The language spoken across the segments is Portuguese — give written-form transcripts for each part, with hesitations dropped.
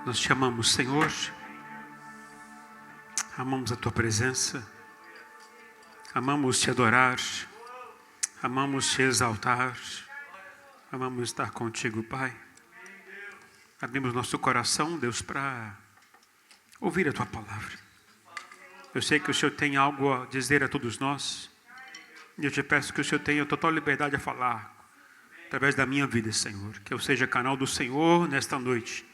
Nós te amamos, Senhor. Amamos a tua presença. Amamos te adorar. Amamos te exaltar. Amamos estar contigo, Pai. Abrimos nosso coração, Deus, para ouvir a tua palavra. Eu sei que o Senhor tem algo a dizer a todos nós. E eu te peço que o Senhor tenha total liberdade a falar através da minha vida, Senhor. Que eu seja canal do Senhor nesta noite.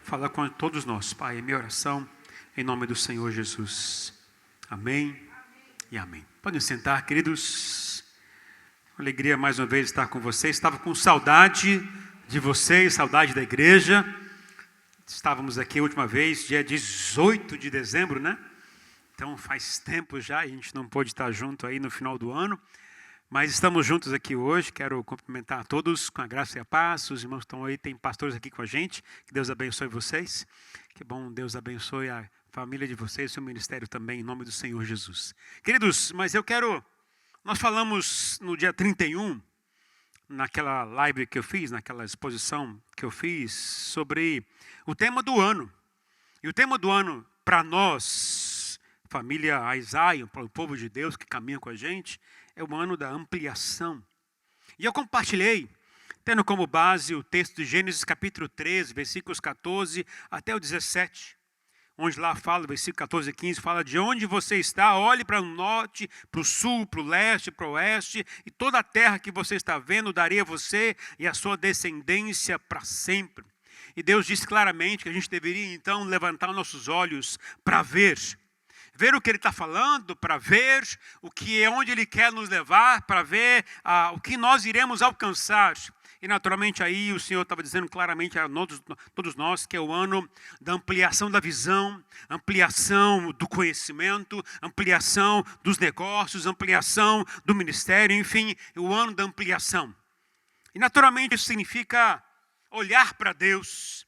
Fala com todos nós, Pai. É minha oração em nome do Senhor Jesus. Amém e amém. Podem sentar, queridos. Alegria mais uma vez estar com vocês. Estava com saudade de vocês, saudade da igreja. Estávamos aqui a última vez, dia 18 de dezembro, né? Então faz tempo já, a gente não pôde estar junto aí no final do ano. Mas estamos juntos aqui hoje, quero cumprimentar a todos com a graça e a paz. Os irmãos estão aí, tem pastores aqui com a gente. Que Deus abençoe vocês. Que bom, Deus abençoe a família de vocês, seu ministério também, em nome do Senhor Jesus. Queridos, mas nós falamos no dia 31, naquela live que eu fiz, naquela exposição que eu fiz, sobre o tema do ano. E o tema do ano, para nós, família Aizaia, para o povo de Deus que caminha com a gente, é o ano da ampliação. E eu compartilhei, tendo como base o texto de Gênesis capítulo 13, versículos 14 até o 17. Onde lá fala, versículo 14 e 15, fala de onde você está, olhe para o norte, para o sul, para o leste, para o oeste, e toda a terra que você está vendo, darei a você e a sua descendência para sempre. E Deus disse claramente que a gente deveria então levantar nossos olhos para ver o que Ele está falando, para ver onde Ele quer nos levar, para ver o que nós iremos alcançar. E naturalmente aí o Senhor estava dizendo claramente a todos nós que é o ano da ampliação da visão, ampliação do conhecimento, ampliação dos negócios, ampliação do ministério, enfim, o ano da ampliação. E naturalmente isso significa olhar para Deus,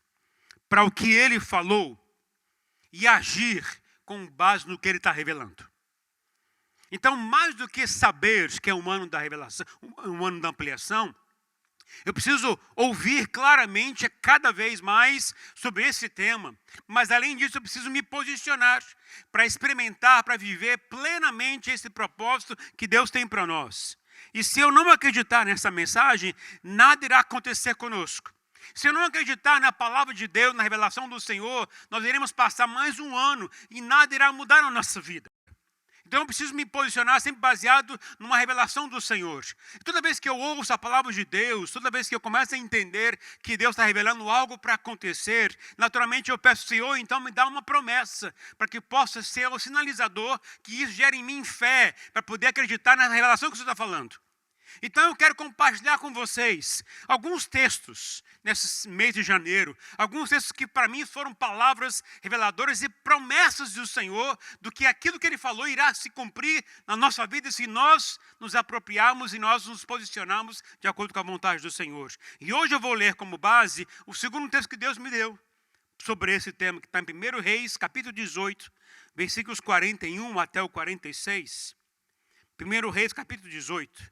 para o que Ele falou e agir com base no que Ele está revelando. Então, mais do que saber que é um ano da revelação, um ano da ampliação, eu preciso ouvir claramente cada vez mais sobre esse tema. Mas, além disso, eu preciso me posicionar para experimentar, para viver plenamente esse propósito que Deus tem para nós. E se eu não acreditar nessa mensagem, nada irá acontecer conosco. Se eu não acreditar na palavra de Deus, na revelação do Senhor, nós iremos passar mais um ano e nada irá mudar na nossa vida. Então eu preciso me posicionar sempre baseado numa revelação do Senhor. E toda vez que eu ouço a palavra de Deus, toda vez que eu começo a entender que Deus está revelando algo para acontecer, naturalmente eu peço, Senhor, então me dá uma promessa, para que possa ser o sinalizador, que isso gere em mim fé, para poder acreditar na revelação que o Senhor está falando. Então eu quero compartilhar com vocês alguns textos nesse mês de janeiro, alguns textos que para mim foram palavras reveladoras e promessas do Senhor, do que aquilo que Ele falou irá se cumprir na nossa vida se nós nos apropriarmos e nós nos posicionarmos de acordo com a vontade do Senhor. E hoje eu vou ler como base o segundo texto que Deus me deu sobre esse tema, que está em 1 Reis, capítulo 18, versículos 41 até o 46. 1 Reis, capítulo 18.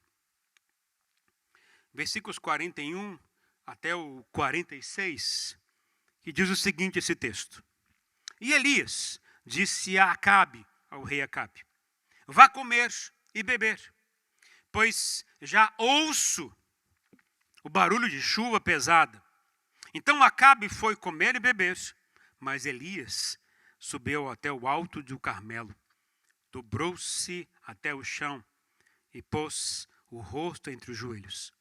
Versículos 41 até o 46, que diz o seguinte, esse texto. E Elias disse a Acabe, ao rei Acabe, vá comer e beber, pois já ouço o barulho de chuva pesada. Então Acabe foi comer e beber, mas Elias subiu até o alto do Carmelo, dobrou-se até o chão e pôs o rosto entre os joelhos.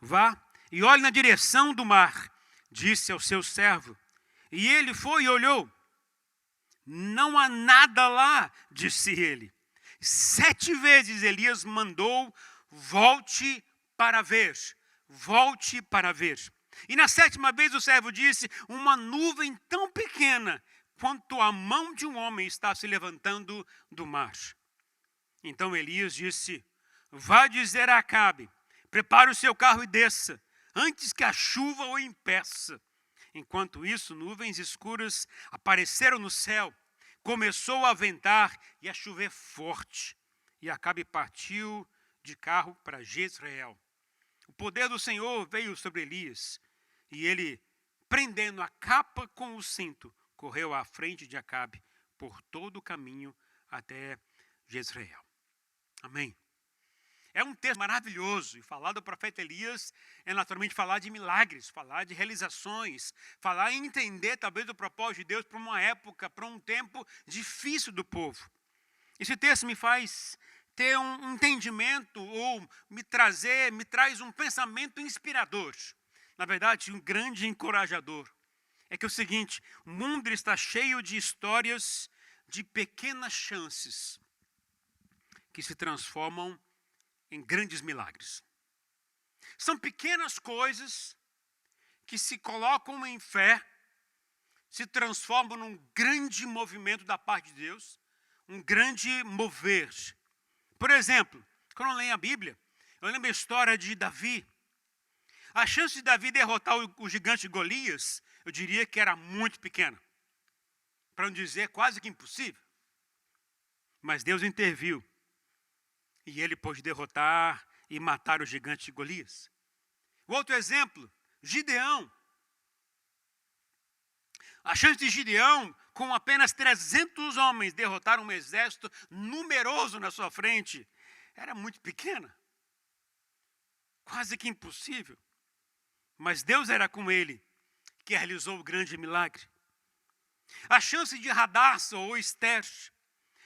Vá e olhe na direção do mar, disse ao seu servo. E ele foi e olhou. Não há nada lá, disse ele. 7 vezes Elias mandou, volte para ver, volte para ver. E na 7ª vez o servo disse, uma nuvem tão pequena quanto a mão de um homem está se levantando do mar. Então Elias disse, vá dizer a Acabe, prepare o seu carro e desça, antes que a chuva o impeça. Enquanto isso, nuvens escuras apareceram no céu. Começou a ventar e a chover forte. E Acabe partiu de carro para Jezreel. O poder do Senhor veio sobre Elias. E ele prendendo a capa com o cinto, correu à frente de Acabe por todo o caminho até Jezreel. Amém. É um texto maravilhoso, e falar do profeta Elias é naturalmente falar de milagres, falar de realizações, falar em entender talvez o propósito de Deus para uma época, para um tempo difícil do povo. Esse texto me faz ter um entendimento, ou me traz um pensamento inspirador. Na verdade, um grande encorajador. É que é o seguinte: o mundo está cheio de histórias de pequenas chances que se transformam em grandes milagres. São pequenas coisas que se colocam em fé, se transformam num grande movimento da parte de Deus, um grande mover. Por exemplo, quando eu leio a Bíblia, eu lembro a história de Davi. A chance de Davi derrotar o gigante Golias, eu diria que era muito pequena. Para não dizer quase que impossível. Mas Deus interviu. E ele pôde derrotar e matar o gigante Golias. O outro exemplo, Gideão. A chance de Gideão, com apenas 300 homens, derrotar um exército numeroso na sua frente, era muito pequena. Quase que impossível. Mas Deus era com ele, que realizou o grande milagre. A chance de Hadassah ou Esther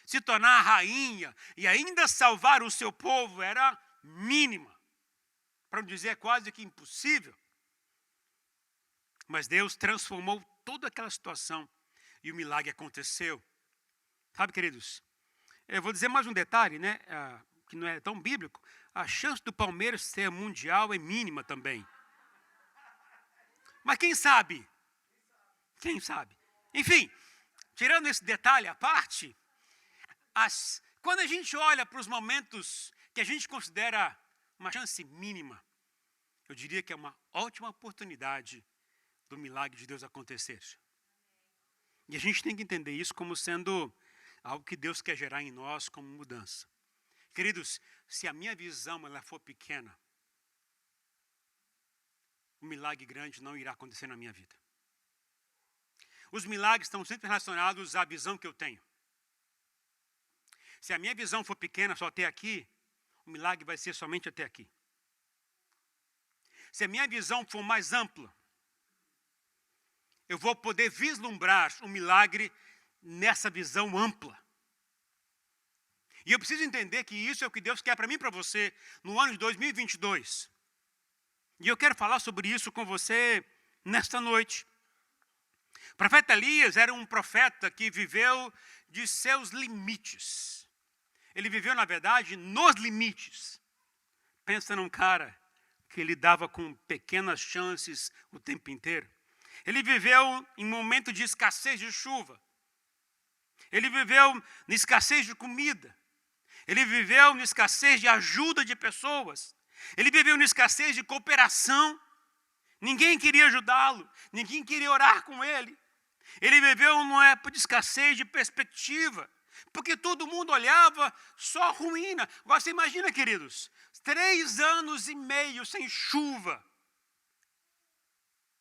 se tornar rainha e ainda salvar o seu povo era mínima. Para não dizer quase que impossível. Mas Deus transformou toda aquela situação e o milagre aconteceu. Sabe, queridos, eu vou dizer mais um detalhe, né, que não é tão bíblico. A chance do Palmeiras ser mundial é mínima também. Mas quem sabe? Quem sabe? Enfim, tirando esse detalhe à parte, quando a gente olha para os momentos que a gente considera uma chance mínima, eu diria que é uma ótima oportunidade do milagre de Deus acontecer. E a gente tem que entender isso como sendo algo que Deus quer gerar em nós como mudança. Queridos, se a minha visão ela for pequena, um milagre grande não irá acontecer na minha vida. Os milagres estão sempre relacionados à visão que eu tenho. Se a minha visão for pequena, só até aqui, o milagre vai ser somente até aqui. Se a minha visão for mais ampla, eu vou poder vislumbrar o milagre nessa visão ampla. E eu preciso entender que isso é o que Deus quer para mim e para você no ano de 2022. E eu quero falar sobre isso com você nesta noite. O profeta Elias era um profeta que viveu de seus limites. Ele viveu, na verdade, nos limites. Pensa num cara que lidava com pequenas chances o tempo inteiro. Ele viveu em momento de escassez de chuva. Ele viveu na escassez de comida. Ele viveu na escassez de ajuda de pessoas. Ele viveu na escassez de cooperação. Ninguém queria ajudá-lo. Ninguém queria orar com ele. Ele viveu numa época de escassez de perspectiva. Porque todo mundo olhava só ruína. Agora você imagina, queridos, 3 anos e meio sem chuva.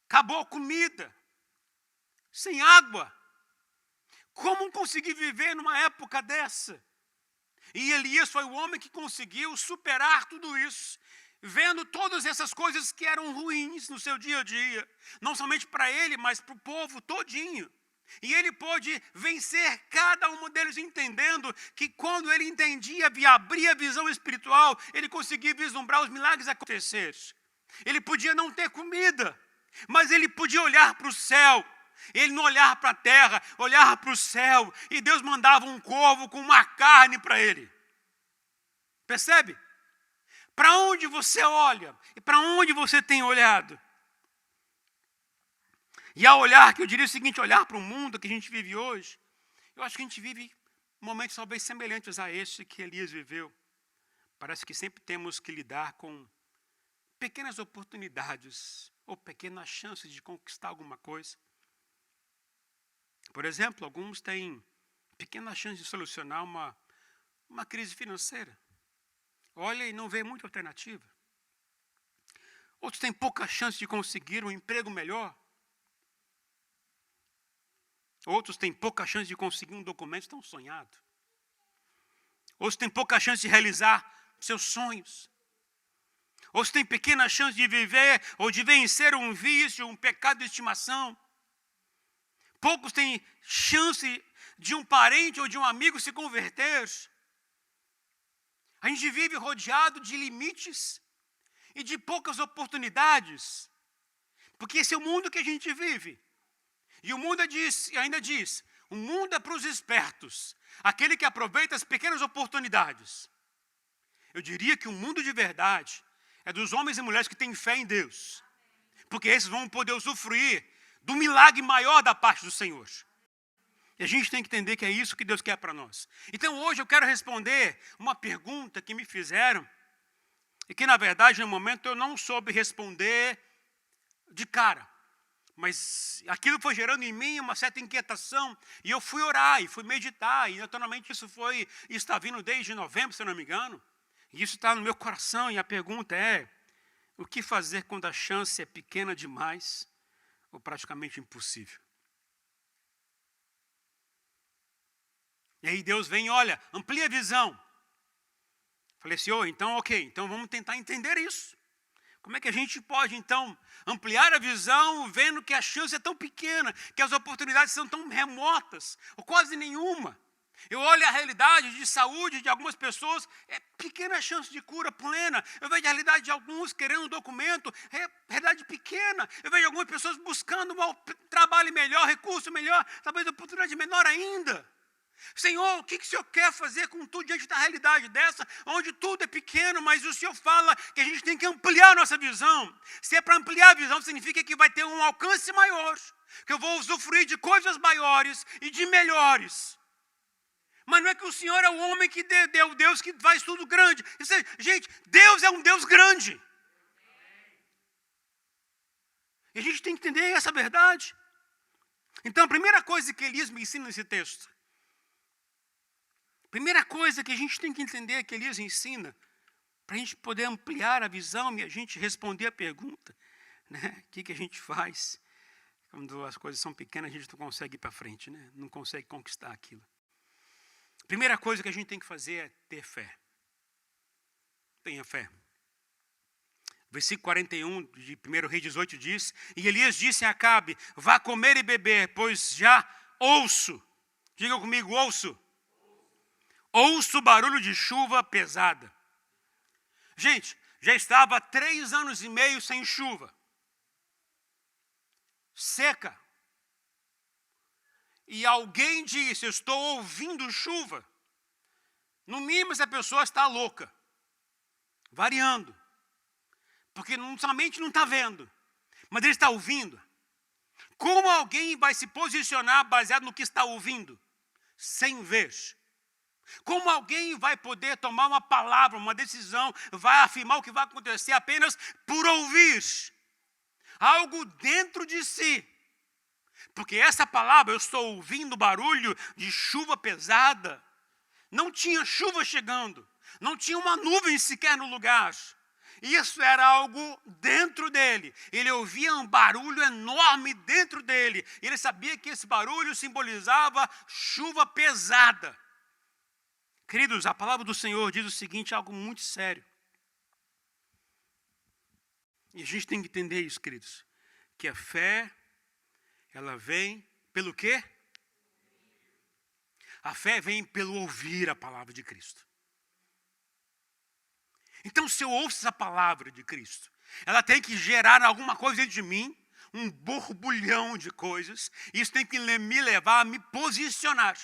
Acabou a comida. Sem água. Como conseguir viver numa época dessa? E Elias foi o homem que conseguiu superar tudo isso, vendo todas essas coisas que eram ruins no seu dia a dia, não somente para ele, mas para o povo todinho. E ele pôde vencer cada um deles, entendendo que quando ele entendia e abria a visão espiritual, ele conseguia vislumbrar os milagres acontecer. Ele podia não ter comida, mas ele podia olhar para o céu. Ele não olhava para a terra, olhava para o céu, e Deus mandava um corvo com uma carne para ele. Percebe? Para onde você olha e para onde você tem olhado? E ao olhar, que eu diria o seguinte, olhar para o mundo que a gente vive hoje, eu acho que a gente vive momentos talvez semelhantes a esse que Elias viveu. Parece que sempre temos que lidar com pequenas oportunidades ou pequenas chances de conquistar alguma coisa. Por exemplo, alguns têm pequena chance de solucionar uma crise financeira. Olha e não vê muita alternativa. Outros têm pouca chance de conseguir um emprego melhor. Outros têm pouca chance de conseguir um documento tão sonhado. Outros têm pouca chance de realizar seus sonhos. Outros têm pequena chance de viver ou de vencer um vício, um pecado de estimação. Poucos têm chance de um parente ou de um amigo se converter. A gente vive rodeado de limites e de poucas oportunidades. Porque esse é o mundo que a gente vive. E o mundo ainda diz, o mundo é para os espertos, aquele que aproveita as pequenas oportunidades. Eu diria que o mundo de verdade é dos homens e mulheres que têm fé em Deus. Porque esses vão poder usufruir do milagre maior da parte do Senhor. E a gente tem que entender que é isso que Deus quer para nós. Então hoje eu quero responder uma pergunta que me fizeram, e que na verdade no momento eu não soube responder de cara. Mas aquilo foi gerando em mim uma certa inquietação, e eu fui orar, e fui meditar, e naturalmente isso está vindo desde novembro, se eu não me engano, e isso está no meu coração, e a pergunta é, o que fazer quando a chance é pequena demais, ou praticamente impossível? E aí Deus vem, olha, amplia a visão. Falei assim, então ok, então vamos tentar entender isso. Como é que a gente pode, então, ampliar a visão, vendo que a chance é tão pequena, que as oportunidades são tão remotas, ou quase nenhuma. Eu olho a realidade de saúde de algumas pessoas, é pequena chance de cura plena. Eu vejo a realidade de alguns querendo um documento, é realidade pequena. Eu vejo algumas pessoas buscando um trabalho melhor, recurso melhor, talvez oportunidade menor ainda. Senhor, o que o Senhor quer fazer com tudo diante da realidade dessa, onde tudo é pequeno, mas o Senhor fala que a gente tem que ampliar a nossa visão. Se é para ampliar a visão, significa que vai ter um alcance maior, que eu vou usufruir de coisas maiores e de melhores. Mas não é que o Senhor é o homem que deu, o Deus que faz tudo grande. Gente, Deus é um Deus grande. E a gente tem que entender essa verdade. Então, a primeira coisa que Elias me ensina nesse texto, primeira coisa que a gente tem que entender que Elias ensina, para a gente poder ampliar a visão e a gente responder a pergunta, né? O que a gente faz? Quando as coisas são pequenas, a gente não consegue ir para frente, né? Não consegue conquistar aquilo. Primeira coisa que a gente tem que fazer é ter fé. Tenha fé. Versículo 41 de 1 Reis 18 diz, e Elias disse a Acabe, vá comer e beber, pois já ouço, diga comigo, ouço o barulho de chuva pesada. Gente, já estava 3 anos e meio sem chuva. Seca. E alguém disse, eu estou ouvindo chuva. No mínimo essa pessoa está louca. Variando. Porque somente não está vendo, mas ele está ouvindo. Como alguém vai se posicionar baseado no que está ouvindo? Sem ver. Como alguém vai poder tomar uma palavra, uma decisão, vai afirmar o que vai acontecer apenas por ouvir? Algo dentro de si. Porque essa palavra, eu estou ouvindo barulho de chuva pesada. Não tinha chuva chegando. Não tinha uma nuvem sequer no lugar. Isso era algo dentro dele. Ele ouvia um barulho enorme dentro dele. Ele sabia que esse barulho simbolizava chuva pesada. Queridos, a palavra do Senhor diz o seguinte, algo muito sério. E a gente tem que entender isso, queridos. Que a fé, ela vem pelo quê? A fé vem pelo ouvir a palavra de Cristo. Então, se eu ouço essa palavra de Cristo, ela tem que gerar alguma coisa dentro de mim, um borbulhão de coisas, e isso tem que me levar a me posicionar.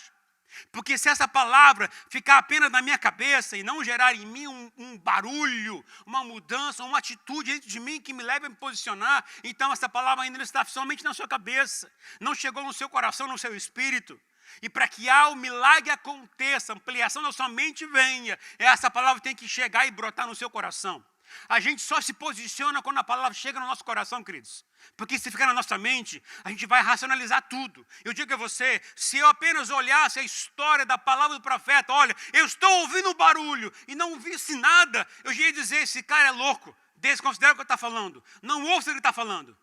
Porque se essa palavra ficar apenas na minha cabeça e não gerar em mim um barulho, uma mudança, uma atitude dentro de mim que me leve a me posicionar, então essa palavra ainda está somente na sua cabeça, não chegou no seu coração, no seu espírito. E para que o milagre aconteça, a ampliação da sua mente venha, essa palavra tem que chegar e brotar no seu coração. A gente só se posiciona quando a palavra chega no nosso coração, queridos. Porque se ficar na nossa mente, a gente vai racionalizar tudo. Eu digo a você, se eu apenas olhasse a história da palavra do profeta, olha, eu estou ouvindo um barulho e não visse nada, eu já ia dizer, esse cara é louco, desconsidera o que ele está falando. Não ouça o que ele está falando.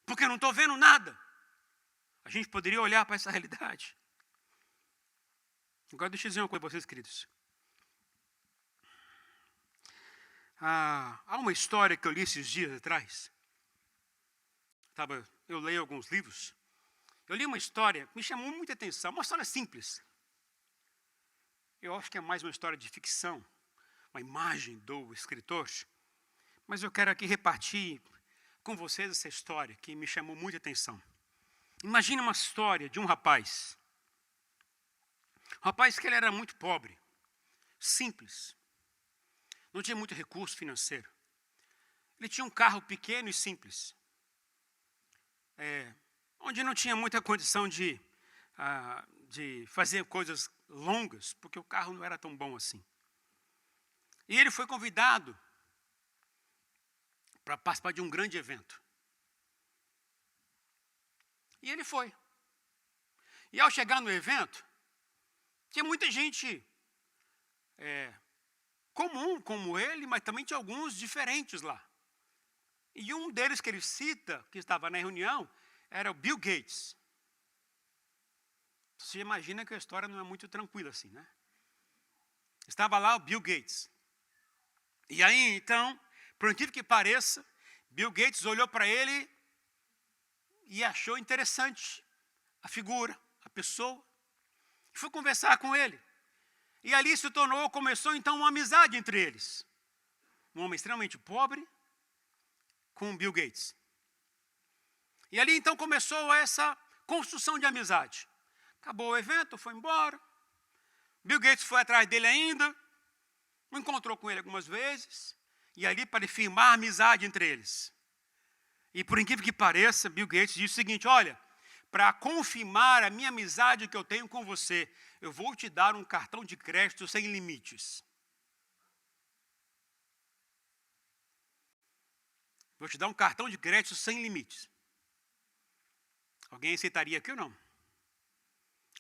Porque eu não estou vendo nada. A gente poderia olhar para essa realidade. Agora deixa eu dizer uma coisa para vocês, queridos. Há uma história que eu li esses dias atrás. Eu leio alguns livros. Eu li uma história que me chamou muita atenção. Uma história simples. Eu acho que é mais uma história de ficção. Uma imagem do escritor. Mas eu quero aqui repartir com vocês essa história que me chamou muita atenção. Imagine uma história de um rapaz. Um rapaz que ele era muito pobre. Simples. Não tinha muito recurso financeiro. Ele tinha um carro pequeno e simples. Onde não tinha muita condição de fazer coisas longas, porque o carro não era tão bom assim. E ele foi convidado para participar de um grande evento. E ele foi. E ao chegar no evento, tinha muita gente comum como ele, mas também tinha alguns diferentes lá. E um deles que ele cita, que estava na reunião, era o Bill Gates. Você imagina que a história não é muito tranquila assim, né? Estava lá o Bill Gates. E aí, então, por incrível que pareça, Bill Gates olhou para ele e achou interessante a figura, a pessoa. E foi conversar com ele. E ali começou então uma amizade entre eles. Um homem extremamente pobre com Bill Gates. E ali então começou essa construção de amizade. Acabou o evento, foi embora. Bill Gates foi atrás dele ainda. Encontrou com ele algumas vezes. E ali para firmar a amizade entre eles. E por incrível que pareça, Bill Gates disse o seguinte: olha, para confirmar a minha amizade que eu tenho com você, eu vou te dar um cartão de crédito sem limites. Vou te dar um cartão de crédito sem limites. Alguém aceitaria aqui ou não?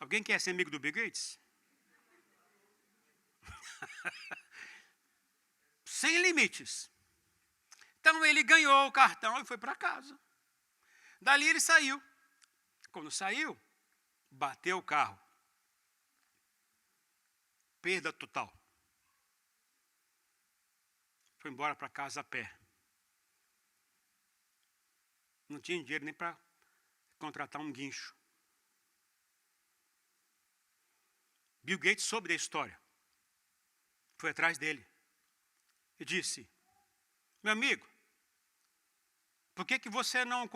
Alguém quer ser amigo do Bill Gates? Sem limites. Então ele ganhou o cartão e foi para casa. Dali ele saiu. Quando saiu, bateu o carro. Perda total. Foi embora para casa a pé. Não tinha dinheiro nem para contratar um guincho. Bill Gates soube da história. Foi atrás dele. E disse: meu amigo, por que você não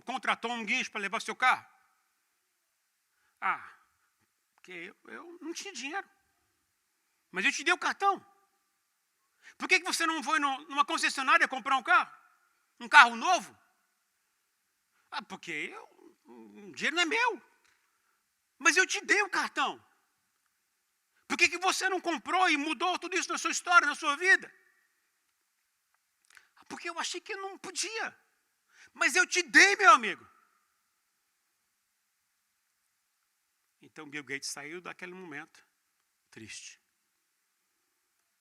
contratou um guincho para levar seu carro? Porque eu não tinha dinheiro. Mas eu te dei o cartão. Por que você não foi numa concessionária comprar um carro? Um carro novo? Porque o dinheiro não é meu. Mas eu te dei o cartão. Por que você não comprou e mudou tudo isso na sua história, na sua vida? Porque eu achei que eu não podia. Mas eu te dei, meu amigo. Então Bill Gates saiu daquele momento triste.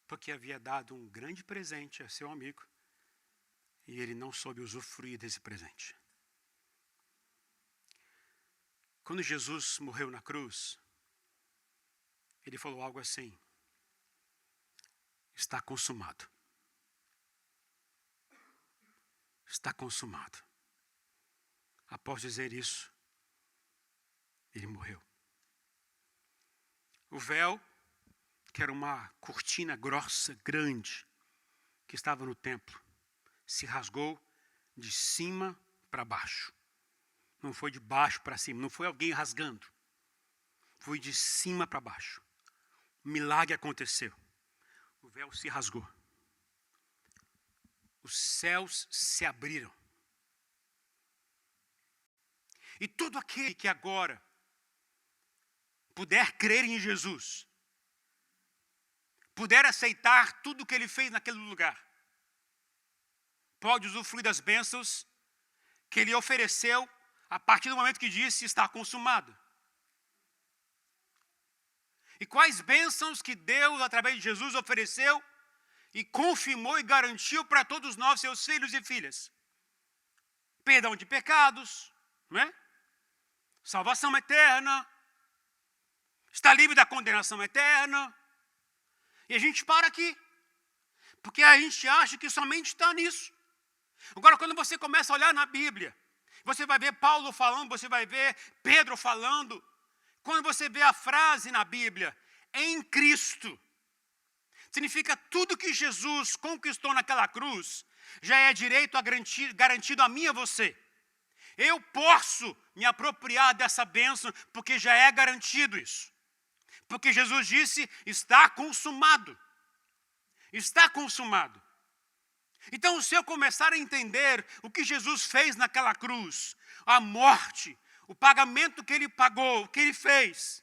Porque havia dado um grande presente a seu amigo e ele não soube usufruir desse presente. Quando Jesus morreu na cruz, ele falou algo assim: está consumado. Está consumado. Após dizer isso, ele morreu. O véu, que era uma cortina grossa, grande, que estava no templo, se rasgou de cima para baixo. Não foi de baixo para cima, não foi alguém rasgando. Foi de cima para baixo. O milagre aconteceu. O véu se rasgou. Os céus se abriram. E todo aquele que agora puder crer em Jesus, puder aceitar tudo o que ele fez naquele lugar, pode usufruir das bênçãos que ele ofereceu a partir do momento que disse está consumado. E quais bênçãos que Deus, através de Jesus, ofereceu e confirmou e garantiu para todos nós, seus filhos e filhas? Perdão de pecados, não é? salvação eterna, está livre da condenação eterna. E a gente para aqui, porque a gente acha que somente está nisso. Agora, quando você começa a olhar na Bíblia, você vai ver Paulo falando, você vai ver Pedro falando. Quando você vê a frase na Bíblia, em Cristo, significa tudo que Jesus conquistou naquela cruz, já é direito garantido a mim e a você. Eu posso me apropriar dessa bênção, porque já é garantido isso. Porque Jesus disse, está consumado. Está consumado. Então, se eu começar a entender o que Jesus fez naquela cruz, a morte, o pagamento que ele pagou, o que ele fez,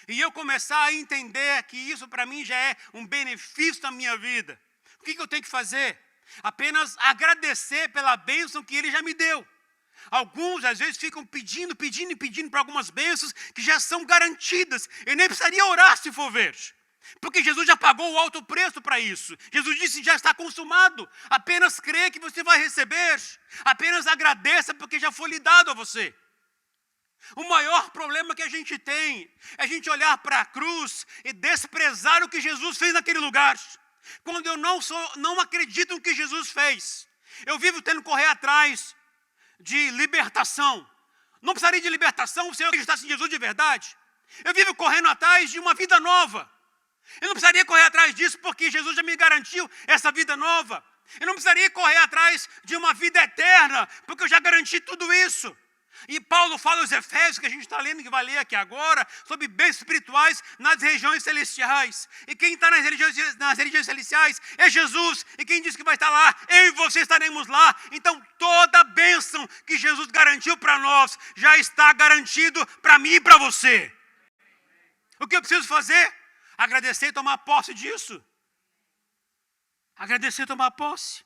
e eu começar a entender que isso para mim já é um benefício da minha vida, o que eu tenho que fazer? Apenas agradecer pela bênção que ele já me deu. Alguns, às vezes, ficam pedindo para algumas bênçãos que já são garantidas. Eu nem precisaria orar se for ver. Porque Jesus já pagou o alto preço para isso. Jesus disse, já está consumado. Apenas crê que você vai receber. Apenas agradeça porque já foi lhe dado a você. O maior problema que a gente tem é a gente olhar para a cruz e desprezar o que Jesus fez naquele lugar. Quando eu não acredito no que Jesus fez, eu vivo tendo que correr atrás de libertação. Não precisaria de libertação se eu acreditasse em Jesus de verdade. Eu vivo correndo atrás de uma vida nova. Eu não precisaria correr atrás disso porque Jesus já me garantiu essa vida nova. Eu não precisaria correr atrás de uma vida eterna porque eu já garanti tudo isso. E Paulo fala aos Efésios, que a gente está lendo, que vai ler aqui agora, sobre bens espirituais nas regiões celestiais. E quem está nas regiões celestiais é Jesus. E quem diz que vai estar lá, eu e você estaremos lá. Então toda a bênção que Jesus garantiu para nós, já está garantido para mim e para você. O que eu preciso fazer? Agradecer e tomar posse disso. Agradecer e tomar posse.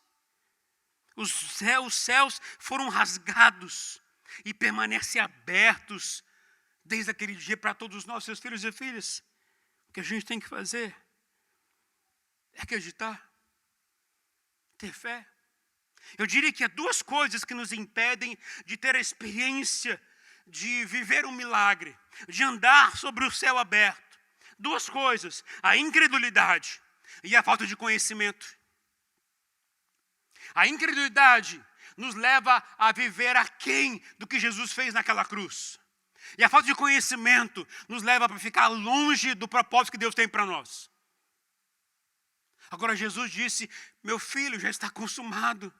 Os céus foram rasgados e permanecem abertos desde aquele dia para todos nós, seus filhos e filhas. O que a gente tem que fazer é acreditar, ter fé. Eu diria que há duas coisas que nos impedem de ter a experiência de viver um milagre, de andar sobre o céu aberto. Duas coisas, a incredulidade e a falta de conhecimento. A incredulidade nos leva a viver aquém do que Jesus fez naquela cruz. E a falta de conhecimento nos leva para ficar longe do propósito que Deus tem para nós. Agora Jesus disse, meu filho, já está consumado.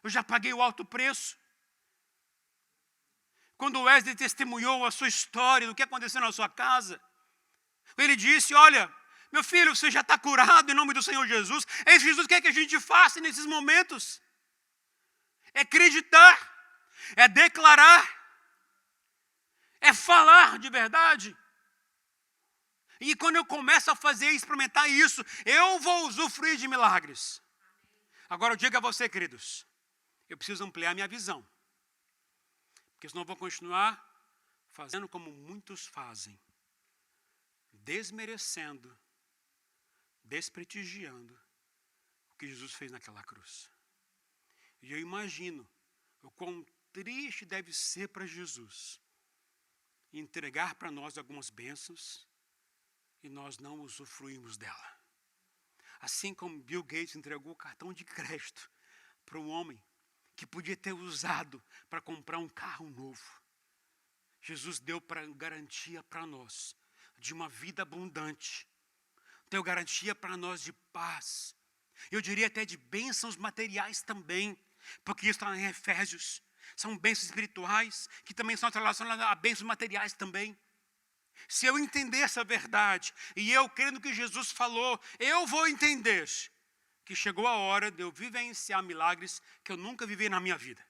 Eu já paguei o alto preço. Quando Wesley testemunhou a sua história, do que aconteceu na sua casa, ele disse, olha, meu filho, você já está curado em nome do Senhor Jesus. É isso que Jesus quer que a gente faça nesses momentos. É acreditar, é declarar, é falar de verdade. E quando eu começo a fazer e experimentar isso, eu vou usufruir de milagres. Agora eu digo a você, queridos, eu preciso ampliar minha visão. Porque senão eu vou continuar fazendo como muitos fazem. Desmerecendo, desprestigiando o que Jesus fez naquela cruz. E eu imagino o quão triste deve ser para Jesus entregar para nós algumas bênçãos e nós não usufruímos dela. Assim como Bill Gates entregou o cartão de crédito para um homem que podia ter usado para comprar um carro novo. Jesus deu garantia para nós de uma vida abundante. Deu garantia para nós de paz. Eu diria até de bênçãos materiais também. Porque isso está em Efésios. São bênçãos espirituais que também são relacionadas a bênçãos materiais também. Se eu entender essa verdade e eu crendo que Jesus falou, eu vou entender que chegou a hora de eu vivenciar milagres que eu nunca vivi na minha vida.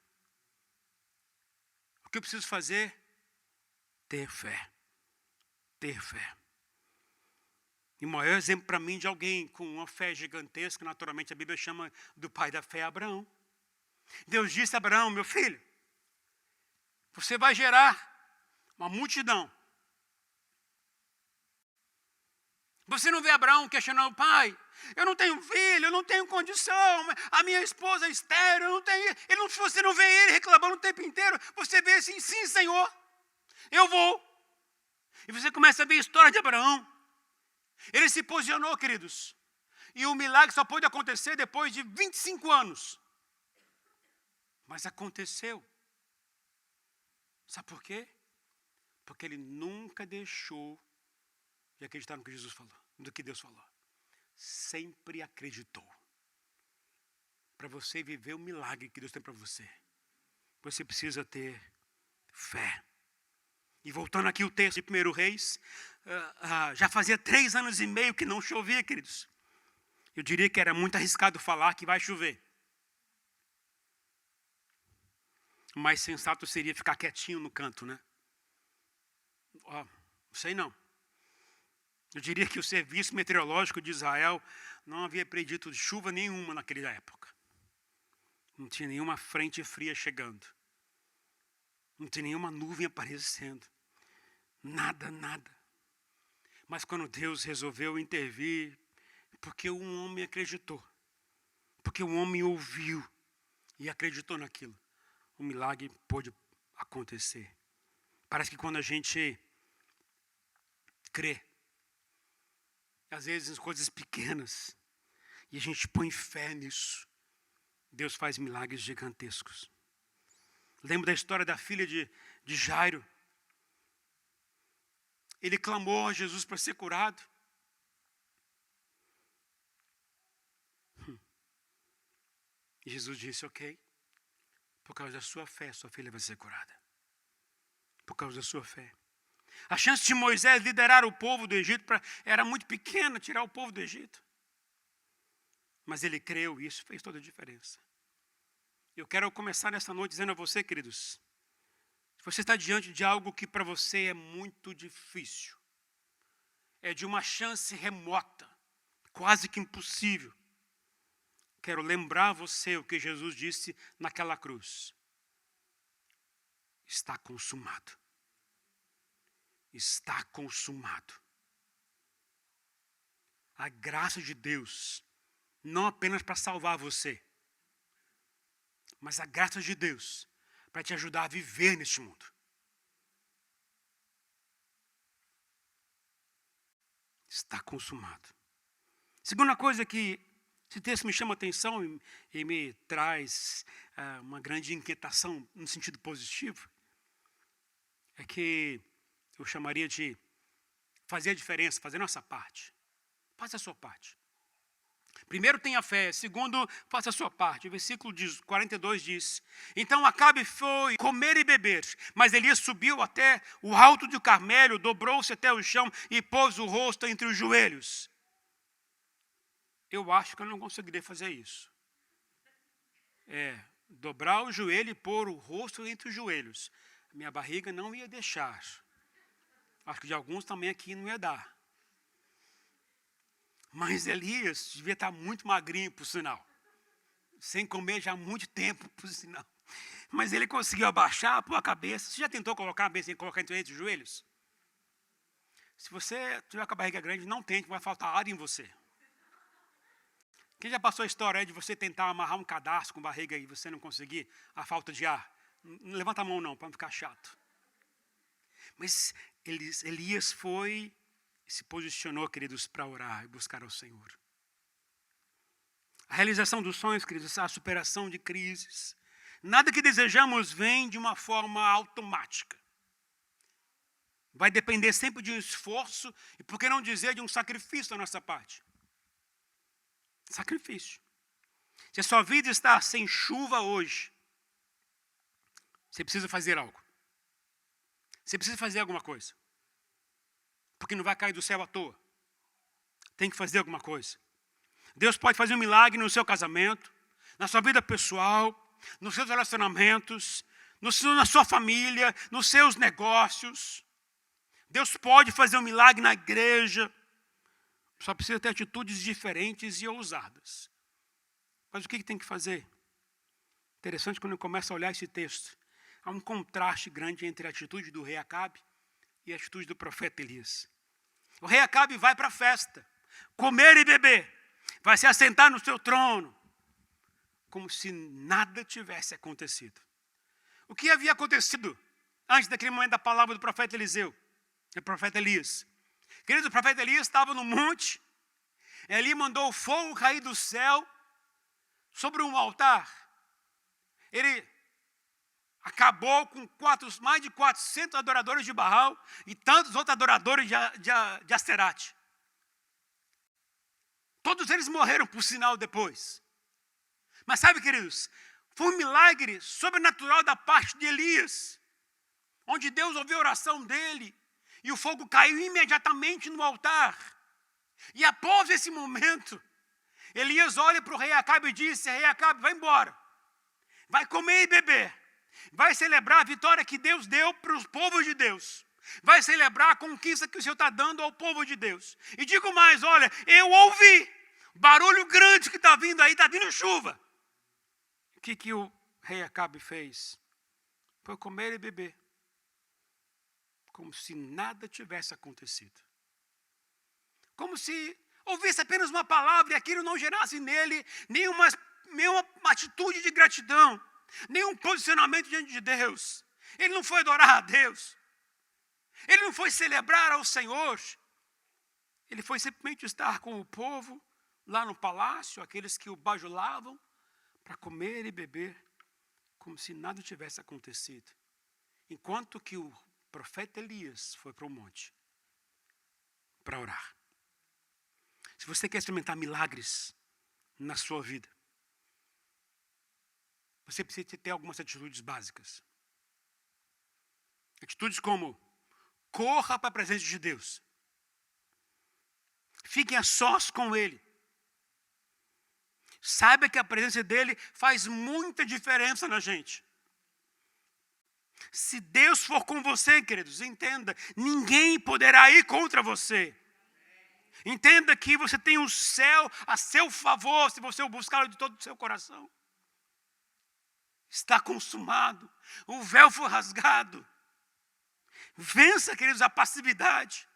O que eu preciso fazer? Ter fé. Ter fé. E o maior exemplo para mim de alguém com uma fé gigantesca, naturalmente a Bíblia chama do pai da fé, Abraão. Deus disse a Abraão, meu filho, você vai gerar uma multidão. Você não vê Abraão questionando, pai, eu não tenho filho, eu não tenho condição, a minha esposa é estéril, eu não tenho. Você não vê ele reclamando o tempo inteiro, você vê assim, sim, Senhor. Eu vou. E você começa a ver a história de Abraão. Ele se posicionou, queridos. E o milagre só pôde acontecer depois de 25 anos. Mas aconteceu. Sabe por quê? Porque ele nunca deixou de acreditar no que Jesus falou, no que Deus falou. Sempre acreditou. Para você viver o milagre que Deus tem para você, você precisa ter fé. E voltando aqui o texto de 1 Reis, já fazia 3 anos e meio que não chovia, queridos. Eu diria que era muito arriscado falar que vai chover. O mais sensato seria ficar quietinho no canto, né? Não sei não. Eu diria que o serviço meteorológico de Israel não havia predito chuva nenhuma naquela época. Não tinha nenhuma frente fria chegando. Não tinha nenhuma nuvem aparecendo. Nada, nada. Mas quando Deus resolveu intervir, porque um homem acreditou. Porque um homem ouviu e acreditou naquilo. O milagre pôde acontecer. Parece que quando a gente crê, às vezes em coisas pequenas, e a gente põe fé nisso, Deus faz milagres gigantescos. Lembro da história da filha de Jairo. Ele clamou a Jesus para ser curado. E Jesus disse, ok, por causa da sua fé, sua filha vai ser curada. Por causa da sua fé. A chance de Moisés liderar o povo do Egito era muito pequena, tirar o povo do Egito. Mas ele creu e isso fez toda a diferença. Eu quero começar nessa noite dizendo a você, queridos, se você está diante de algo que para você é muito difícil, é de uma chance remota, quase que impossível, quero lembrar você o que Jesus disse naquela cruz. Está consumado. Está consumado. A graça de Deus, não apenas para salvar você, mas a graça de Deus para te ajudar a viver neste mundo. Está consumado. Segunda coisa que esse texto me chama a atenção e me traz uma grande inquietação no sentido positivo, é que eu chamaria de fazer a diferença, fazer a nossa parte. Faça a sua parte. Primeiro, tenha fé. Segundo, faça a sua parte. O versículo 42 diz, então Acabe foi comer e beber, mas Elias subiu até o alto do Carmelo, dobrou-se até o chão e pôs o rosto entre os joelhos. Eu acho que eu não conseguiria fazer isso. Dobrar o joelho e pôr o rosto entre os joelhos. Minha barriga não ia deixar. Acho que de alguns também aqui não ia dar. Mas Elias devia estar muito magrinho, por sinal. Sem comer já há muito tempo, por sinal. Mas ele conseguiu abaixar, pôr a cabeça. Você já tentou colocar a cabeça e colocar entre os joelhos? Se você tiver com a barriga grande, não tente, vai faltar ar em você. Quem já passou a história aí de você tentar amarrar um cadarço com barriga e você não conseguir, a falta de ar? Não levanta a mão não, para não ficar chato. Mas Elias se posicionou, queridos, para orar e buscar ao Senhor. A realização dos sonhos, queridos, a superação de crises. Nada que desejamos vem de uma forma automática. Vai depender sempre de um esforço e, por que não dizer, de um sacrifício da nossa parte. Sacrifício. Se a sua vida está sem chuva hoje, você precisa fazer algo. Você precisa fazer alguma coisa. Porque não vai cair do céu à toa. Tem que fazer alguma coisa. Deus pode fazer um milagre no seu casamento, na sua vida pessoal, nos seus relacionamentos, na sua família, nos seus negócios. Deus pode fazer um milagre na igreja. Só precisa ter atitudes diferentes e ousadas. Mas o que tem que fazer? Interessante quando eu começo a olhar esse texto. Há um contraste grande entre a atitude do rei Acabe e a atitude do profeta Elias. O rei Acabe vai para a festa, comer e beber, vai se assentar no seu trono, como se nada tivesse acontecido. O que havia acontecido? antes daquele momento da palavra do profeta Eliseu, do profeta Elias. Queridos, o profeta Elias estava no monte, Eli mandou o fogo cair do céu sobre um altar. Ele acabou com mais de 400 adoradores de Baal e tantos outros adoradores de Asterate. Todos eles morreram por sinal depois. Mas sabe, queridos, foi um milagre sobrenatural da parte de Elias, onde Deus ouviu a oração dele e o fogo caiu imediatamente no altar. E após esse momento, Elias olha para o rei Acabe e disse: rei Acabe, vai embora, vai comer e beber, vai celebrar a vitória que Deus deu para os povos de Deus, vai celebrar a conquista que o Senhor está dando ao povo de Deus. E digo mais, olha, eu ouvi barulho grande que está vindo aí, está vindo chuva. O que o rei Acabe fez? Foi comer e beber, como se nada tivesse acontecido. Como se ouvisse apenas uma palavra e aquilo não gerasse nele nenhuma atitude de gratidão, nenhum posicionamento diante de Deus. Ele não foi adorar a Deus. Ele não foi celebrar ao Senhor. Ele foi simplesmente estar com o povo lá no palácio, aqueles que o bajulavam, para comer e beber, como se nada tivesse acontecido. Enquanto que o profeta Elias foi para o monte para orar. Se você quer experimentar milagres na sua vida, você precisa ter algumas atitudes básicas. Atitudes como: corra para a presença de Deus. Fiquem a sós com Ele. Saiba que a presença dEle faz muita diferença na gente. Se Deus for com você, queridos, entenda, ninguém poderá ir contra você. Entenda que você tem o céu a seu favor, se você o buscar de todo o seu coração. Está consumado, o véu foi rasgado. Vença, queridos, a passividade.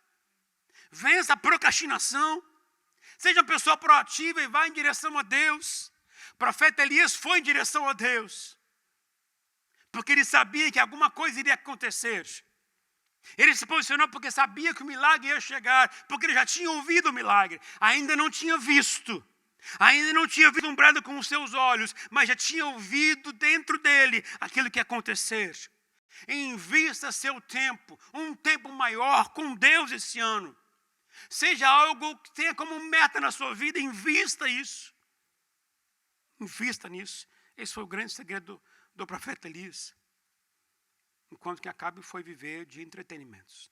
Vença a procrastinação. Seja uma pessoa proativa e vá em direção a Deus. O profeta Elias foi em direção a Deus, porque ele sabia que alguma coisa iria acontecer. Ele se posicionou porque sabia que o milagre ia chegar, porque ele já tinha ouvido o milagre. Ainda não tinha visto, ainda não tinha vislumbrado com os seus olhos, mas já tinha ouvido dentro dele aquilo que ia acontecer. Invista seu tempo, um tempo maior com Deus esse ano. Seja algo que tenha como meta na sua vida, invista isso. Invista nisso. Esse foi o grande segredo do profeta Elias. Enquanto que Acabe foi viver de entretenimentos.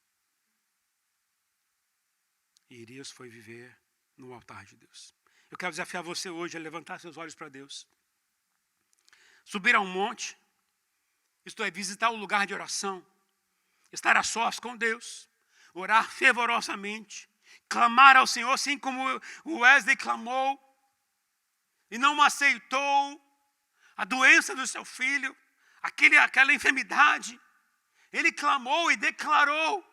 E Elias foi viver no altar de Deus. Eu quero desafiar você hoje a levantar seus olhos para Deus. Subir a um monte, isto é, visitar o lugar de oração. Estar a sós com Deus. Orar fervorosamente. Clamar ao Senhor, assim como o Wesley clamou. E não aceitou a doença do seu filho. Aquela enfermidade. Ele clamou e declarou.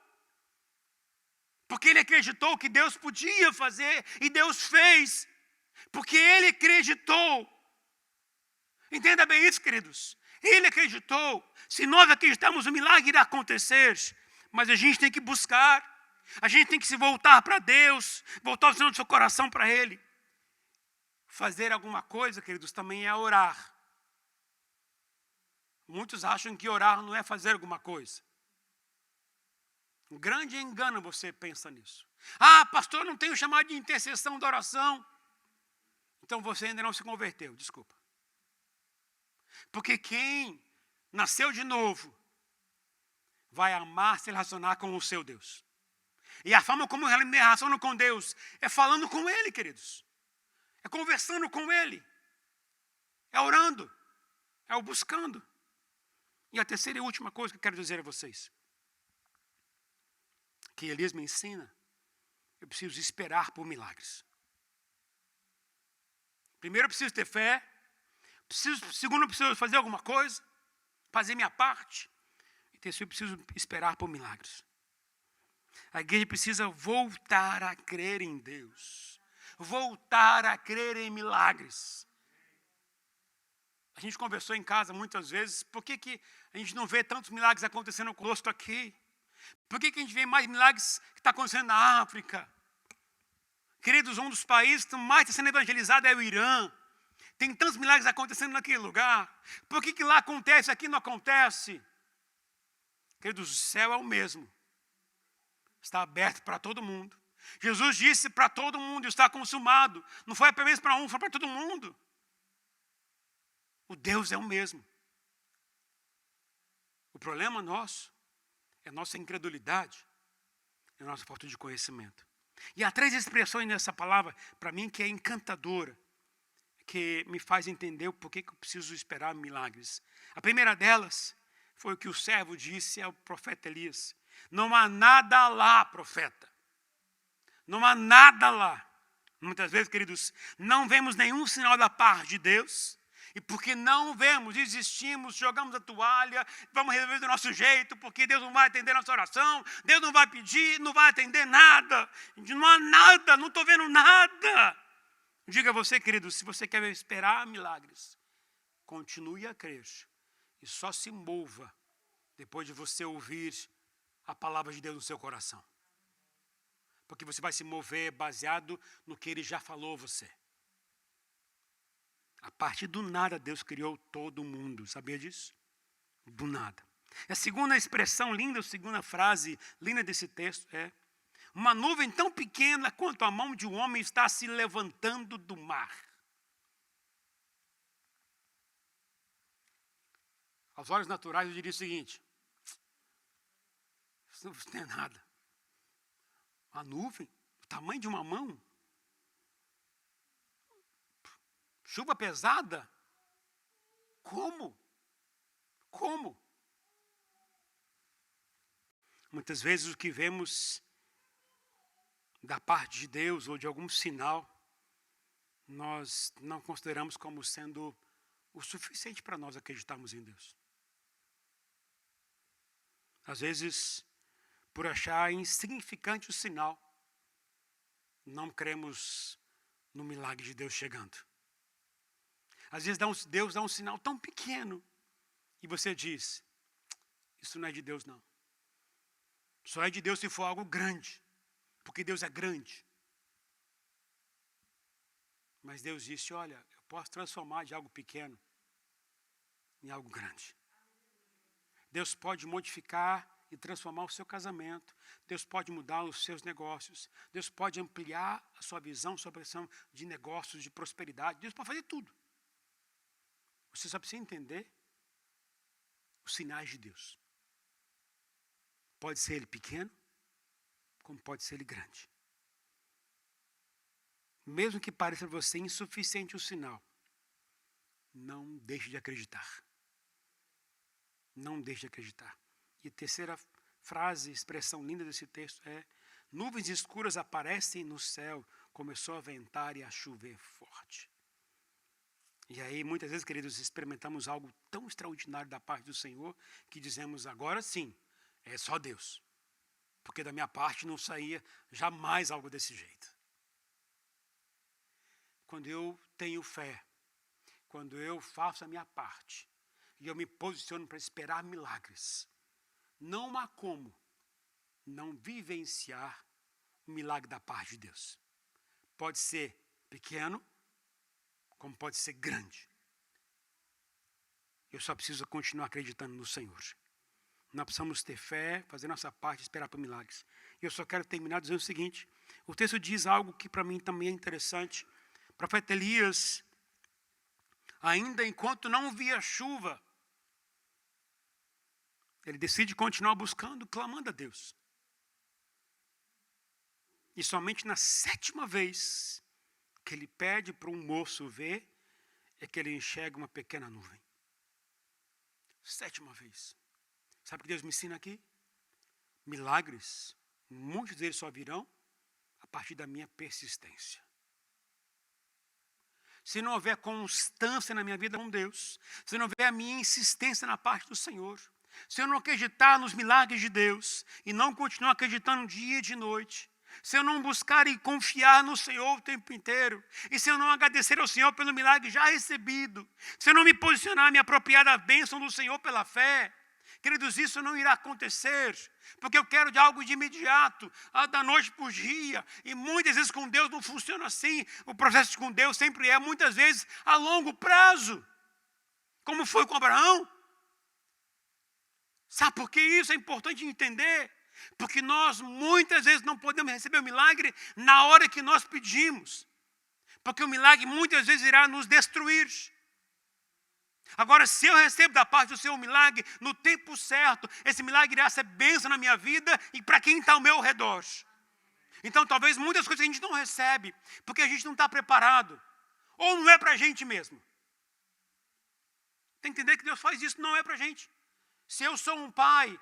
Porque ele acreditou que Deus podia fazer e Deus fez. Porque ele acreditou. Entenda bem isso, queridos. Ele acreditou. Se nós acreditamos, o milagre irá acontecer. Mas a gente tem que buscar. A gente tem que se voltar para Deus. Voltar o seu coração para Ele. Fazer alguma coisa, queridos, também é orar. Muitos acham que orar não é fazer alguma coisa. Um grande engano você pensa nisso. Ah, pastor, não tenho chamado de intercessão da oração. Então você ainda não se converteu, desculpa. Porque quem nasceu de novo vai amar se relacionar com o seu Deus. E a forma como eu me relaciono com Deus é falando com Ele, queridos. É conversando com Ele. É orando. É o buscando. E a terceira e última coisa que eu quero dizer a vocês. Que Elias me ensina. Eu preciso esperar por milagres. Primeiro eu preciso ter fé. Segundo eu preciso fazer alguma coisa. Fazer minha parte. E terceiro eu preciso esperar por milagres. A igreja precisa voltar a crer em Deus. Voltar a crer em milagres. A gente conversou em casa muitas vezes, por que a gente não vê tantos milagres acontecendo conosco aqui? Por que a gente vê mais milagres que estão acontecendo na África? Queridos, um dos países que mais está sendo evangelizado é o Irã. Tem tantos milagres acontecendo naquele lugar. Por que lá acontece, aqui não acontece? Queridos, o céu é o mesmo. Está aberto para todo mundo. Jesus disse para todo mundo, está consumado. Não foi apenas para um, foi para todo mundo. O Deus é o mesmo. O problema nosso é a nossa incredulidade, é a nossa falta de conhecimento. E há 3 expressões nessa palavra, para mim, que é encantadora, que me faz entender o porquê que eu preciso esperar milagres. A primeira delas foi o que o servo disse ao profeta Elias. Não há nada lá, profeta. Não há nada lá. Muitas vezes, queridos, não vemos nenhum sinal da parte de Deus. E porque não vemos, desistimos, jogamos a toalha, vamos resolver do nosso jeito, porque Deus não vai atender a nossa oração, Deus não vai pedir, não vai atender nada. Não há nada, não estou vendo nada. Diga a você, querido, se você quer esperar milagres, continue a crer. E só se mova depois de você ouvir a palavra de Deus no seu coração. Porque você vai se mover baseado no que Ele já falou a você. A partir do nada, Deus criou todo mundo. Sabia disso? Do nada. A segunda expressão linda, a segunda frase linda desse texto é: uma nuvem tão pequena quanto a mão de um homem está se levantando do mar. Aos olhos naturais, eu diria o seguinte: isso não é nada. Uma nuvem, o tamanho de uma mão. Chuva pesada? Como? Como? Muitas vezes o que vemos da parte de Deus ou de algum sinal, nós não consideramos como sendo o suficiente para nós acreditarmos em Deus. Às vezes, por achar insignificante o sinal, não cremos no milagre de Deus chegando. Às vezes Deus dá um sinal tão pequeno e você diz: isso não é de Deus não. Só é de Deus se for algo grande, porque Deus é grande. Mas Deus disse: olha, eu posso transformar de algo pequeno em algo grande. Deus pode modificar e transformar o seu casamento. Deus pode mudar os seus negócios. Deus pode ampliar a sua visão sobre a questão de negócios, de prosperidade. Deus pode fazer tudo. Você só precisa entender os sinais de Deus. Pode ser ele pequeno, como pode ser ele grande. Mesmo que pareça a você insuficiente o sinal, não deixe de acreditar. Não deixe de acreditar. E a terceira frase, expressão linda desse texto é: nuvens escuras aparecem no céu, começou a ventar e a chover forte. E aí, muitas vezes, queridos, experimentamos algo tão extraordinário da parte do Senhor, que dizemos: agora sim, é só Deus. Porque da minha parte não saía jamais algo desse jeito. Quando eu tenho fé, quando eu faço a minha parte, e eu me posiciono para esperar milagres, não há como não vivenciar o milagre da parte de Deus. Pode ser pequeno, como pode ser grande. Eu só preciso continuar acreditando no Senhor. Nós precisamos ter fé, fazer nossa parte, esperar por milagres. E eu só quero terminar dizendo o seguinte: o texto diz algo que para mim também é interessante. O profeta Elias, ainda enquanto não via chuva, ele decide continuar buscando, clamando a Deus. E somente na 7ª vez que ele pede para um moço ver, é que ele enxerga uma pequena nuvem. 7ª vez. Sabe o que Deus me ensina aqui? Milagres, muitos deles só virão a partir da minha persistência. Se não houver constância na minha vida com Deus, se não houver a minha insistência na parte do Senhor, se eu não acreditar nos milagres de Deus e não continuar acreditando dia e de noite, se eu não buscar e confiar no Senhor o tempo inteiro, e se eu não agradecer ao Senhor pelo milagre já recebido, se eu não me posicionar, me apropriar da bênção do Senhor pela fé, queridos, isso não irá acontecer, porque eu quero de algo de imediato, da noite para o dia, e muitas vezes com Deus não funciona assim. O processo com Deus sempre é, muitas vezes, a longo prazo, como foi com Abraão. Sabe por que isso é importante entender? Porque nós muitas vezes não podemos receber o milagre na hora que nós pedimos, porque o milagre muitas vezes irá nos destruir. Agora, se eu recebo da parte do Senhor um milagre no tempo certo, esse milagre irá ser bênção na minha vida e para quem está ao meu redor. Então, talvez muitas coisas a gente não recebe, porque a gente não está preparado, ou não é para a gente mesmo. Tem que entender que Deus faz isso, não é para a gente. Se eu sou um pai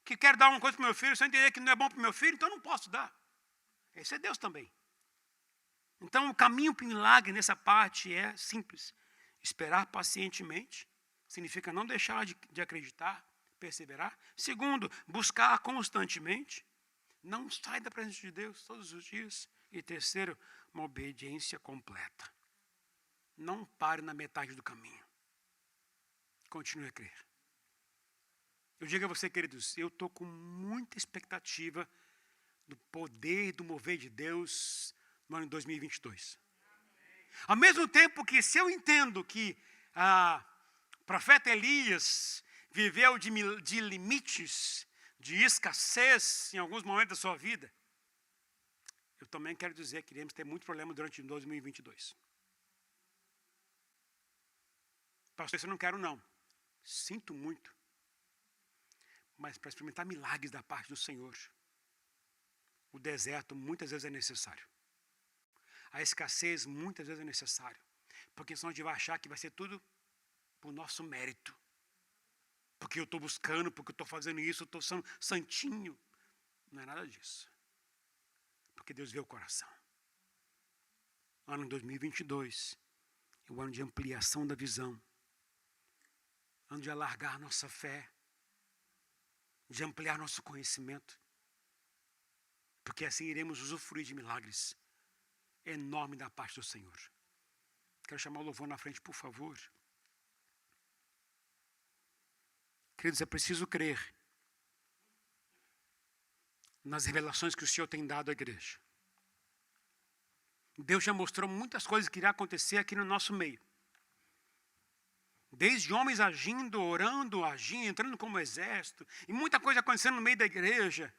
que quer dar uma coisa para o meu filho, se eu entender que não é bom para o meu filho, então eu não posso dar. Esse é Deus também. Então, o caminho para o milagre nessa parte é simples. Esperar pacientemente significa não deixar de acreditar, perseverar. Segundo, buscar constantemente. Não sai da presença de Deus todos os dias. E terceiro, uma obediência completa. Não pare na metade do caminho. Continue a crer. Eu digo a você, queridos, eu estou com muita expectativa do poder, do mover de Deus no ano de 2022. Ao mesmo tempo que, se eu entendo que o profeta Elias viveu de limites, de escassez em alguns momentos da sua vida, eu também quero dizer que iremos ter muito problema durante 2022. Pastor, isso eu não quero não. Sinto muito. Mas para experimentar milagres da parte do Senhor, o deserto muitas vezes é necessário. A escassez muitas vezes é necessário. Porque senão a gente vai achar que vai ser tudo por nosso mérito. Porque eu estou buscando, porque eu estou fazendo isso, eu estou sendo santinho. Não é nada disso. Porque Deus vê o coração. O ano de 2022 é o ano de ampliação da visão. Ano de alargar nossa fé. De ampliar nosso conhecimento. Porque assim iremos usufruir de milagres enorme da parte do Senhor. Quero chamar o louvor na frente, por favor. Queridos, é preciso crer nas revelações que o Senhor tem dado à igreja. Deus já mostrou muitas coisas que irá acontecer aqui no nosso meio. Desde homens agindo, orando, entrando como exército, e muita coisa acontecendo no meio da igreja.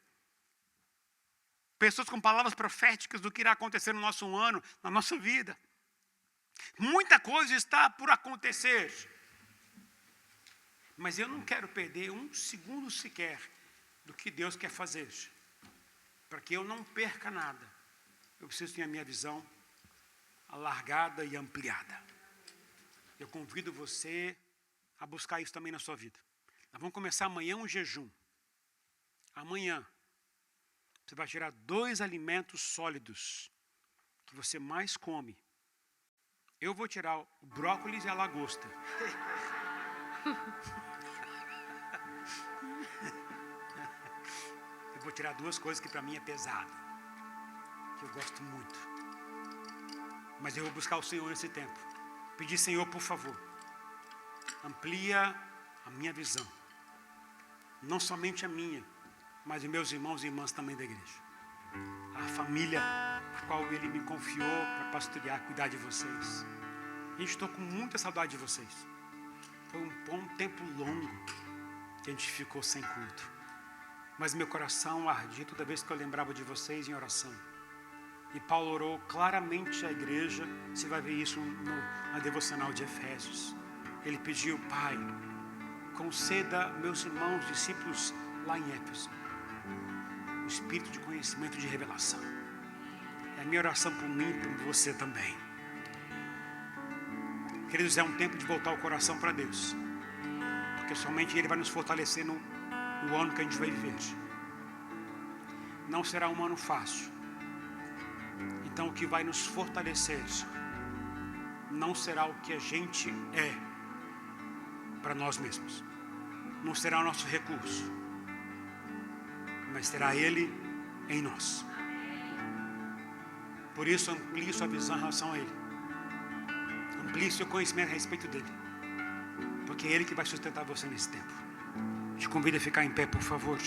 Pessoas com palavras proféticas do que irá acontecer no nosso ano, na nossa vida. Muita coisa está por acontecer. Mas eu não quero perder um segundo sequer do que Deus quer fazer. Para que eu não perca nada, eu preciso ter a minha visão alargada e ampliada. Eu convido você a buscar isso também na sua vida. Nós vamos começar amanhã um jejum. Amanhã. Você vai tirar 2 alimentos sólidos que você mais come. Eu vou tirar o brócolis e a lagosta. Eu vou tirar 2 coisas que para mim é pesado, que eu gosto muito. Mas eu vou buscar o Senhor nesse tempo. Pedir, Senhor, por favor, amplia a minha visão. Não somente a minha, mas os meus irmãos e irmãs também da igreja. A família a qual Ele me confiou para pastorear, cuidar de vocês. E estou com muita saudade de vocês. Foi um bom tempo longo que a gente ficou sem culto. Mas meu coração ardia toda vez que eu lembrava de vocês em oração. E Paulo orou claramente à igreja. Você vai ver isso na devocional de Efésios. Ele pediu, Pai, conceda meus irmãos, discípulos lá em Éfeso, o espírito de conhecimento e de revelação. É a minha oração por mim e por você também. Queridos, é um tempo de voltar o coração para Deus. Porque somente Ele vai nos fortalecer no ano que a gente vai viver. Não será um ano fácil. Então o que vai nos fortalecer não será o que a gente é para nós mesmos. Não será o nosso recurso. Mas será Ele em nós. Por isso, amplie sua visão em relação a Ele. Amplie seu conhecimento a respeito dEle. Porque é Ele que vai sustentar você nesse tempo. Te convido a ficar em pé, por favor.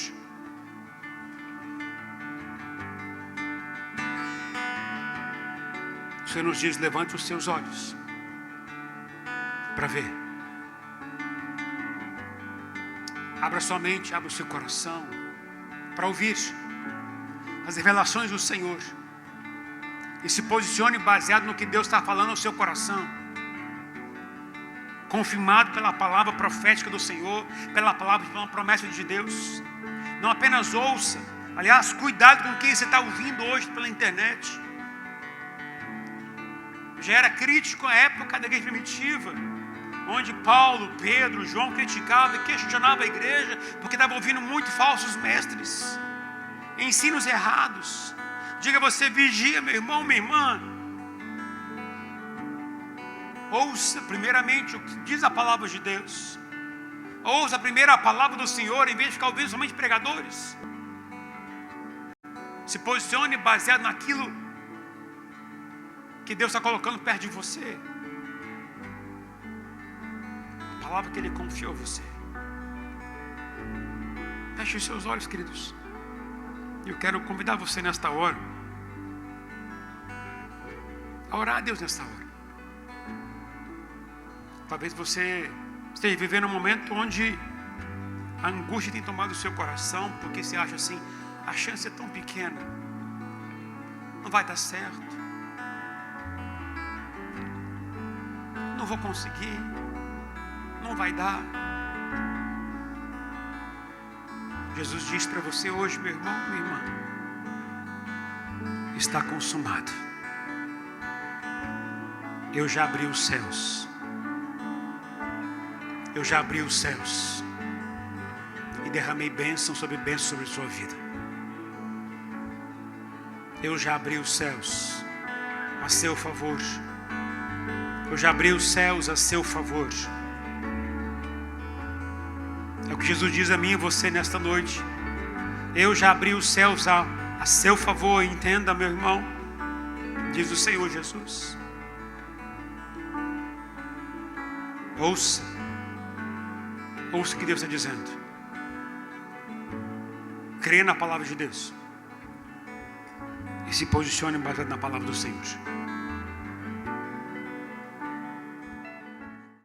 O Senhor nos diz, levante os seus olhos para ver. Abra sua mente, abra o seu coração para ouvir as revelações do Senhor. E se posicione baseado no que Deus está falando no seu coração. Confirmado pela palavra profética do Senhor, pela promessa de Deus. Não apenas ouça. Aliás, cuidado com quem você está ouvindo hoje pela internet. Já era crítico a época da igreja primitiva, onde Paulo, Pedro, João criticavam e questionavam a igreja, porque estavam ouvindo muito falsos mestres, ensinos errados. Diga você, vigia, meu irmão, minha irmã. Ouça primeiramente o que diz a palavra de Deus. Ouça primeiro a palavra do Senhor, em vez de ficar ouvindo somente pregadores. Se posicione baseado naquilo que Deus está colocando perto de você. A palavra que Ele confiou a você. Feche os seus olhos, queridos. Eu quero convidar você nesta hora a orar a Deus nesta hora. Talvez você esteja vivendo um momento onde a angústia tem tomado o seu coração, porque você acha assim, a chance é tão pequena, não vai dar certo, não vou conseguir, não vai dar. Jesus diz para você hoje, meu irmão, minha irmã, está consumado. Eu já abri os céus. Eu já abri os céus e derramei bênção sobre a sua vida. Eu já abri os céus a seu favor. Eu já abri os céus a seu favor. É o que Jesus diz a mim e a você nesta noite. Eu já abri os céus a seu favor. Entenda, meu irmão, diz o Senhor Jesus. Ouça o que Deus está dizendo. Creia na palavra de Deus e se posicione baseado na palavra do Senhor.